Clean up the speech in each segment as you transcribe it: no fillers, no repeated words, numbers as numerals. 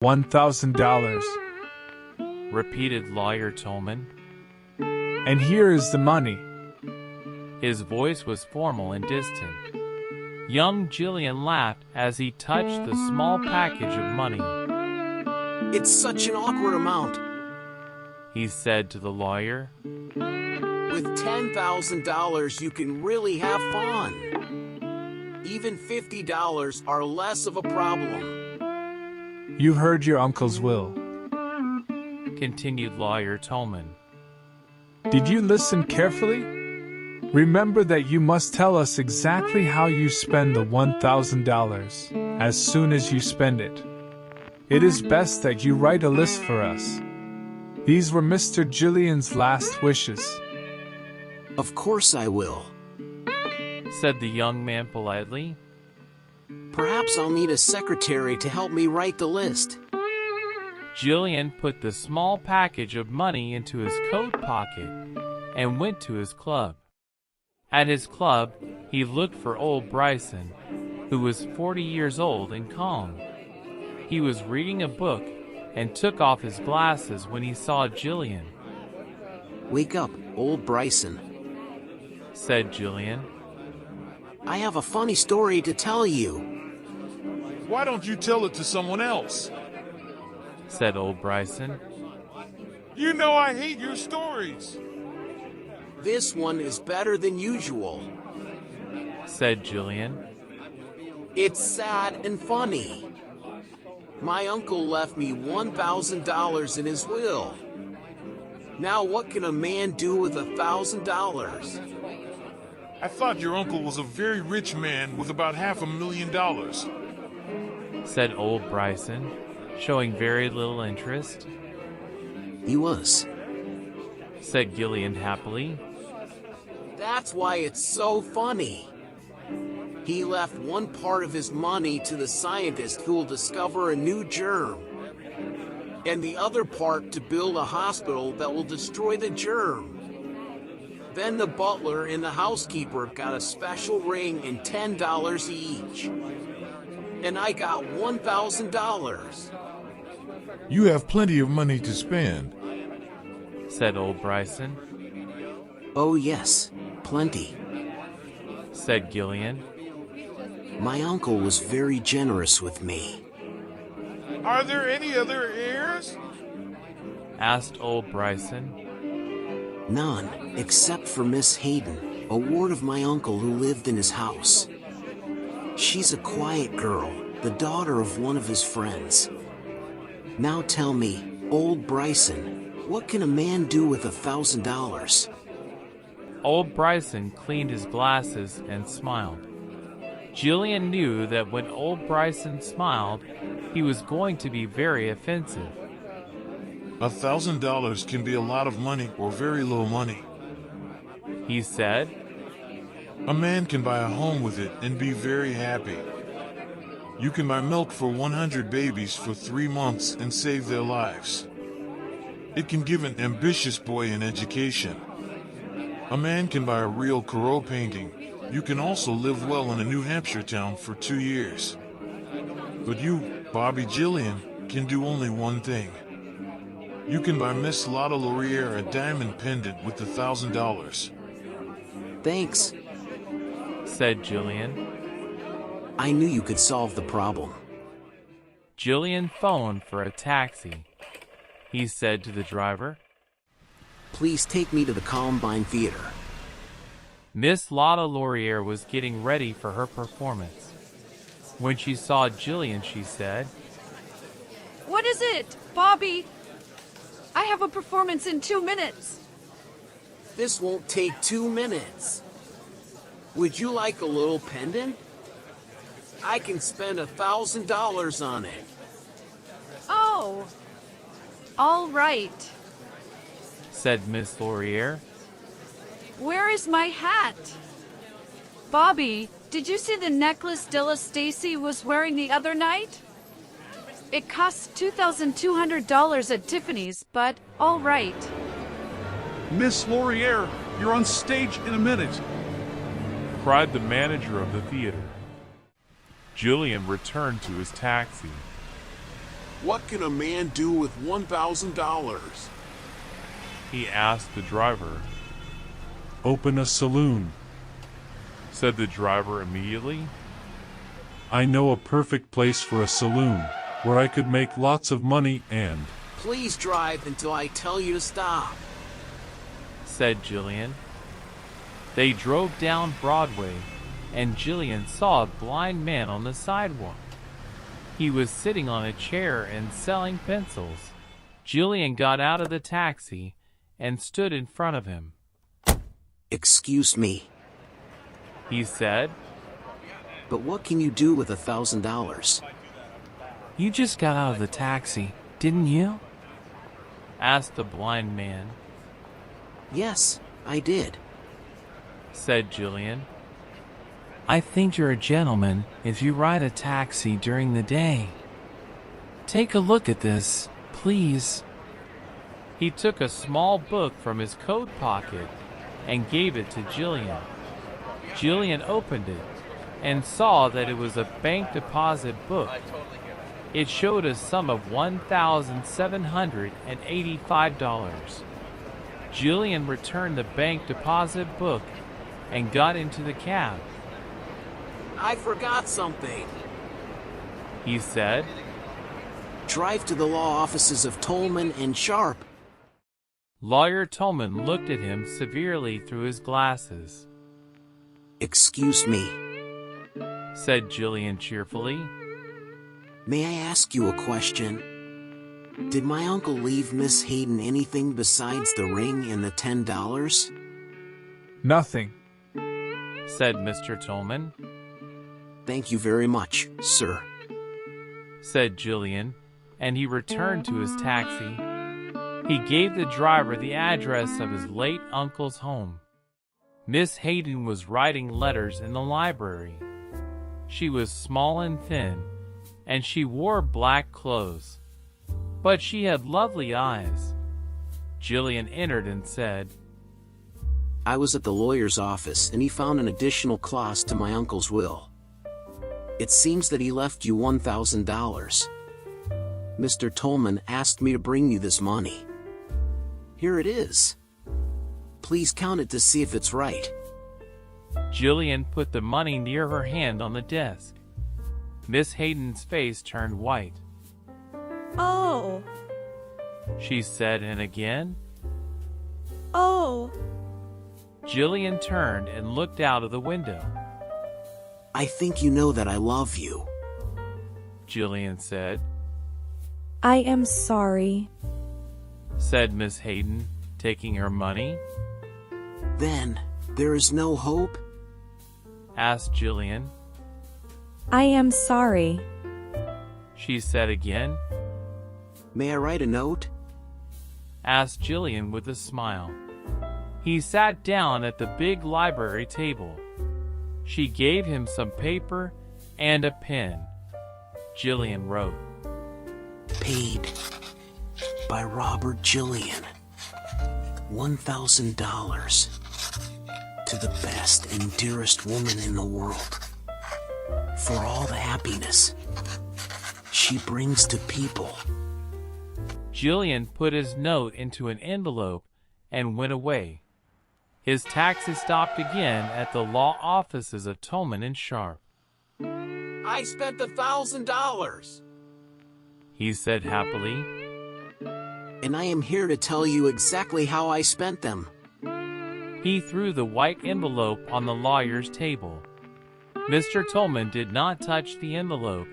$1,000. Repeated lawyer Tolman. And here is the money. His voice was formal and distant. Young Jillian laughed as he touched the small package of money. It's such an awkward amount, he said to the lawyer. With $10,000, you can really have fun. Even $50 are less of a problem. You heard your uncle's will, continued lawyer Tolman. Did you listen carefully? Remember that you must tell us exactly how you spend the $1,000 as soon as you spend it. It is best that you write a list for us. These were Mr. Julian's last wishes. Of course I will, said the young man politely. Perhaps I'll need a secretary to help me write the list. Jillian put the small package of money into his coat pocket and went to his club. At his club, he looked for old Bryson, who was 40 years old and calm. He was reading a book and took off his glasses when he saw Jillian. Wake up, old Bryson, said Jillian. I have a funny story to tell you. Why don't you tell it to someone else? Said old Bryson. You know I hate your stories. This one is better than usual, said Jillian. It's sad and funny. My uncle left me $1,000 in his will. Now what can a man do with $1,000? I thought your uncle was a very rich man with about $500,000. Said old Bryson, showing very little interest. He was, said Jillian happily. That's why it's so funny. He left one part of his money to the scientist who will discover a new germ, and the other part to build a hospital that will destroy the germ. Then the butler and the housekeeper got a special ring and $10 each. And I got $1,000. You have plenty of money to spend, said old Bryson. Oh yes, plenty, said Jillian. My uncle was very generous with me. Are there any other heirs? Asked old Bryson. None, except for Miss Hayden, a ward of my uncle who lived in his house. She's a quiet girl, the daughter of one of his friends. Now tell me, old Bryson, what can a man do with $1,000? Old Bryson cleaned his glasses and smiled. Jillian knew that when old Bryson smiled, he was going to be very offensive. $1,000 can be a lot of money or very little money, he said. A man can buy a home with it and be very happy. You can buy milk for 100 babies for 3 months and save their lives. It can give an ambitious boy an education. A man can buy a real Corot painting. You can also live well in a New Hampshire town for 2 years. But you, Bobby Jillian, can do only one thing. You can buy Miss Lotta Laurier a diamond pendant with $1,000. Thanks, said Jillian. I knew you could solve the problem. Jillian phoned for a taxi. He said to the driver, Please take me to the Columbine Theater. Miss Lotta Laurier was getting ready for her performance. When she saw Jillian, she said, What is it, Bobby? I have a performance in 2 minutes. This won't take 2 minutes. Would you like a little pendant? I can spend $1,000 on it. Oh, all right, said Miss Laurier. Where is my hat? Bobby, did you see the necklace Dilla Stacy was wearing the other night? It costs $2,200 at Tiffany's, but all right. Miss Laurier, you're on stage in a minute, cried the manager of the theater. Julian returned to his taxi. What can a man do with $1,000? He asked the driver. Open a saloon. Said the driver immediately. I know a perfect place for a saloon, where I could make lots of money and... Please drive until I tell you to stop, said Jillian. They drove down Broadway, and Jillian saw a blind man on the sidewalk. He was sitting on a chair and selling pencils. Jillian got out of the taxi and stood in front of him. Excuse me, he said. but what can you do with $1,000? You just got out of the taxi, didn't you? Asked the blind man. Yes, I did, said Julian. I think you're a gentleman if you ride a taxi during the day. Take a look at this, please. He took a small book from his coat pocket and gave it to Jillian. Jillian opened it and saw that it was a bank deposit book. It showed a sum of $1,785. Jillian returned the bank deposit book and got into the cab. I forgot something, he said. Drive to the law offices of Tolman and Sharp. Lawyer Tolman looked at him severely through his glasses. Excuse me, said Jillian cheerfully. May I ask you a question? Did my uncle leave Miss Hayden anything besides the ring and the $10? Nothing, said Mr. Tolman. Thank you very much, sir, said Jillian, and he returned to his taxi. He gave the driver the address of his late uncle's home. Miss Hayden was writing letters in the library. She was small and thin, and she wore black clothes. But she had lovely eyes. Jillian entered and said, I was at the lawyer's office and he found an additional clause to my uncle's will. It seems that he left you $1,000. Mr. Tolman asked me to bring you this money. Here it is. Please count it to see if it's right. Jillian put the money near her hand on the desk. Miss Hayden's face turned white. Oh, she said, and again. oh. Jillian turned and looked out of the window. I think you know that I love you, Jillian said. I am sorry, said Miss Hayden, taking her money. Then, there is no hope? Asked Jillian. I am sorry, she said again. May I write a note? Asked Jillian with a smile. He sat down at the big library table. She gave him some paper and a pen. Jillian wrote, Paid by Robert Jillian. $1,000 to the best and dearest woman in the world. For all the happiness she brings to people. Jillian put his note into an envelope and went away. His taxi stopped again at the law offices of Tolman and Sharp. I spent $1,000, he said happily. and I am here to tell you exactly how I spent them. He threw the white envelope on the lawyer's table. Mr. Tolman did not touch the envelope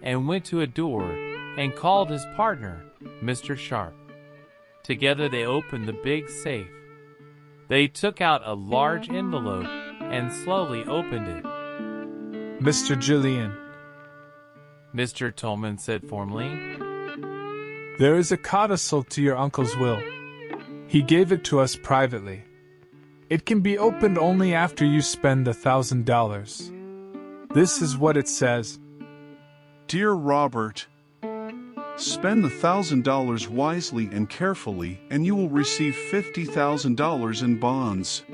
and went to a door and called his partner, Mr. Sharp. Together they opened the big safe. They took out a large envelope and slowly opened it. Mr. Jillian, Mr. Tolman said formally. there is a codicil to your uncle's will. He gave it to us privately. It can be opened only after you spend $1,000. This is what it says. Dear Robert, spend the $1,000 wisely and carefully, and you will receive $50,000 in bonds.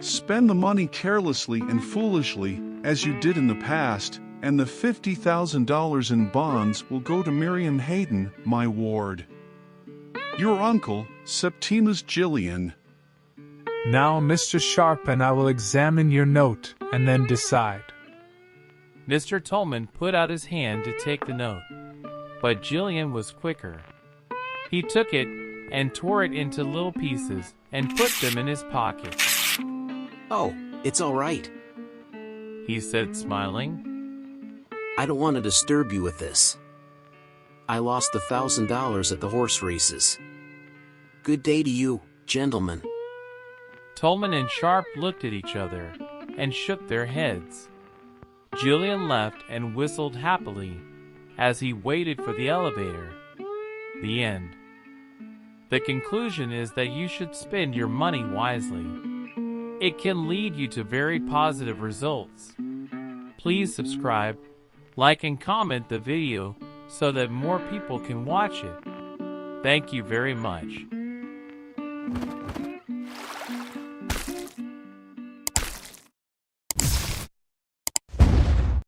Spend the money carelessly and foolishly, as you did in the past, and the $50,000 in bonds will go to Miriam Hayden, my ward. Your uncle, Septimus Jillian. Now, Mr. Sharp and I will examine your note and then decide. Mr. Tolman put out his hand to take the note, but Jillian was quicker. He took it and tore it into little pieces and put them in his pocket. Oh, it's all right. He said, smiling. I don't want to disturb you with this. I lost the $1,000 at the horse races. Good day to you, gentlemen. Tolman and Sharp looked at each other and shook their heads. Julian left and whistled happily as he waited for the elevator. The end. The conclusion is that you should spend your money wisely. It can lead you to very positive results. Please subscribe, like and comment the video so that more people can watch it. Thank you very much.